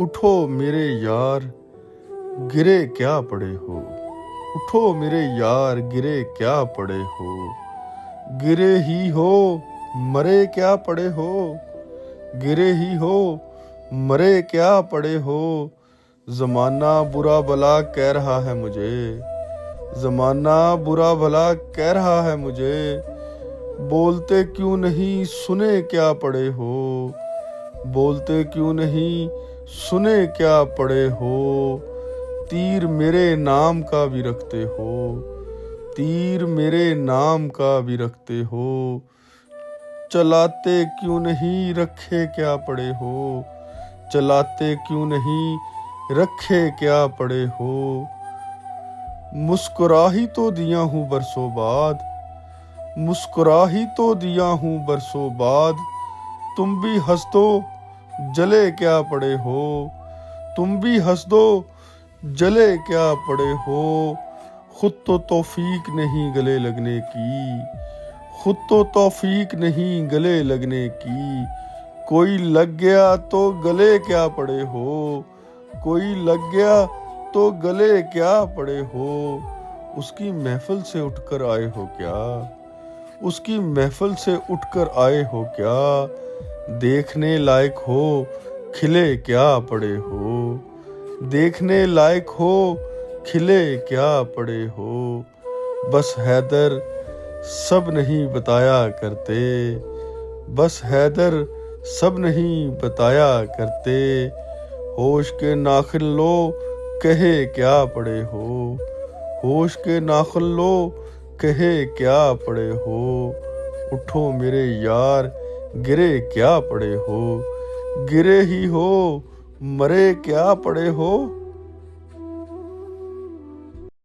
उठो मेरे यार, गिरे क्या पड़े हो। उठो मेरे यार, गिरे क्या पड़े हो। गिरे ही हो, मरे क्या पड़े हो। गिरे ही हो, मरे क्या पड़े हो। ज़माना बुरा भला कह रहा है मुझे। ज़माना बुरा भला कह रहा है मुझे। बोलते क्यों नहीं, सुने क्या पड़े हो। बोलते क्यों नहीं, सुने क्या पड़े हो। तीर मेरे नाम का भी रखते हो। तीर मेरे नाम का भी रखते हो। चलाते क्यों नहीं, रखे क्या पड़े हो। चलाते क्यों नहीं, रखे क्या पड़े हो। मुस्कुरा ही तो दिया हूँ बरसों बाद। मुस्कुरा ही तो दिया हूँ बरसों बाद। तुम भी हंस दो, जले क्या पड़े हो। तुम भी हंस दो, जले क्या पड़े हो। खुद तो तौफीक नहीं गले लगने की। खुद तो तौफीक नहीं गले लगने की। कोई लग गया तो गले क्या पड़े हो। कोई लग गया तो गले क्या पड़े हो। उसकी महफिल से उठकर आए हो क्या। उसकी महफिल से उठकर आए हो क्या। देखने लायक हो, खिले क्या पड़े हो। देखने लायक हो, खिले क्या पड़े हो। बस हैदर सब नहीं बताया करते। बस हैदर सब नहीं बताया करते। होश के नाखिन लो, कहे क्या पड़े हो। होश के नाखिन लो, कहे क्या पड़े हो। उठो मेरे यार, गिरे क्या पड़े हो। गिरे ही हो, मरे क्या पड़े हो।